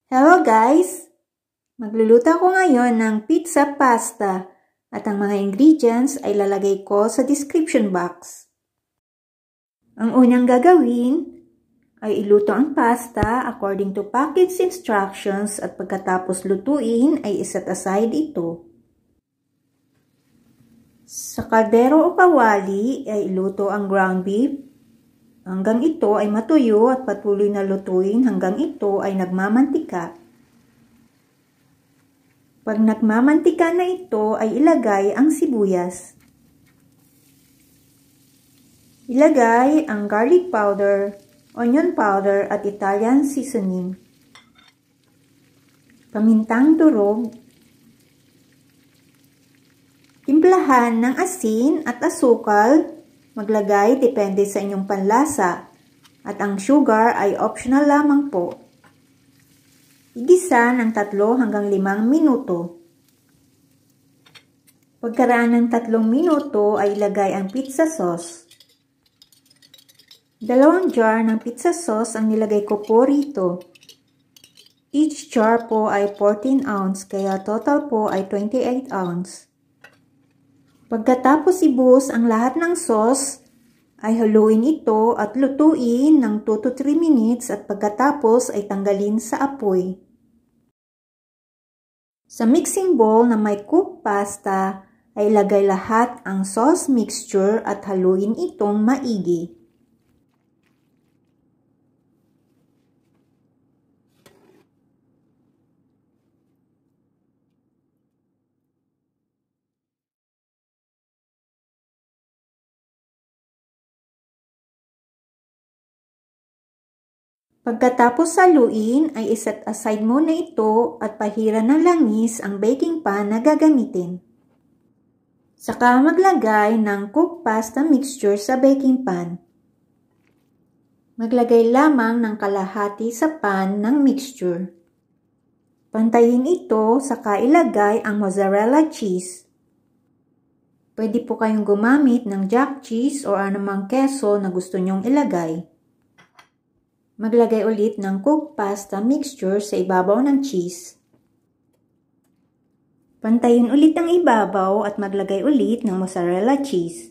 Hello guys! Magluluto ako ngayon ng pizza pasta at ang mga ingredients ay lalagay ko sa description box. Ang unang gagawin ay iluto ang pasta according to package instructions at pagkatapos lutuin ay iset aside ito. Sa kaldero o kawali ay iluto ang ground beef hanggang ito ay matuyo at patuloy na lutuin hanggang ito ay nagmamantika. Pag nagmamantika na ito ay ilagay ang sibuyas. Ilagay ang garlic powder, onion powder at Italian seasoning. Pamintang durog. Timplahan ng asin at asukal. Maglagay depende sa inyong panlasa at ang sugar ay optional lamang po. Igisa ng 3 hanggang 5 minuto. Pagkaraan ng 3 minuto ay ilagay ang pizza sauce. 2 jar ng pizza sauce ang nilagay ko po rito. Each jar po ay 14 ounce kaya total po ay 28 ounce. Pagkatapos ibuhos ang lahat ng sauce, ay haluin ito at lutuin ng 2 to 3 minutes at pagkatapos ay tanggalin sa apoy. Sa mixing bowl na may cooked pasta, ay ilagay lahat ang sauce mixture at haluin itong maigi. Pagkatapos haluin ay iset aside muna ito at pahira ng langis ang baking pan na gagamitin. Saka maglagay ng cooked pasta mixture sa baking pan. Maglagay lamang ng kalahati sa pan ng mixture. Pantayin ito saka ilagay ang mozzarella cheese. Pwede po kayong gumamit ng jack cheese o anumang keso na gusto nyong ilagay. Maglagay ulit ng cooked pasta mixture sa ibabaw ng cheese. Pantayin ulit ang ibabaw at maglagay ulit ng mozzarella cheese.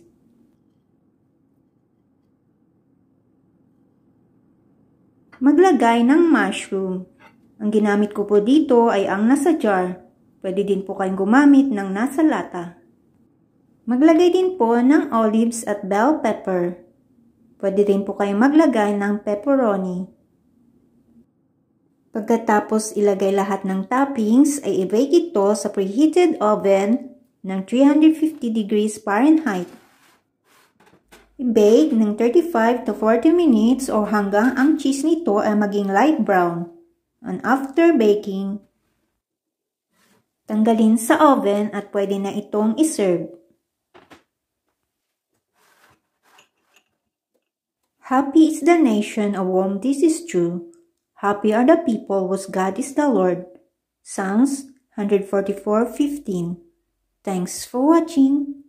Maglagay ng mushroom. Ang ginamit ko po dito ay ang nasa jar. Pwede din po kayong gumamit ng nasa lata. Maglagay din po ng olives at bell pepper. Pwede rin po kayong maglagay ng pepperoni. Pagkatapos ilagay lahat ng toppings ay i-bake ito sa preheated oven ng 350 degrees Fahrenheit. I-bake ng 35 to 40 minutes o hanggang ang cheese nito ay maging light brown. And after baking, tanggalin sa oven at pwede na itong iserve. Happy is the nation of whom this is true. Happy are the people whose God is the Lord. Psalms 144:15. Thanks for watching.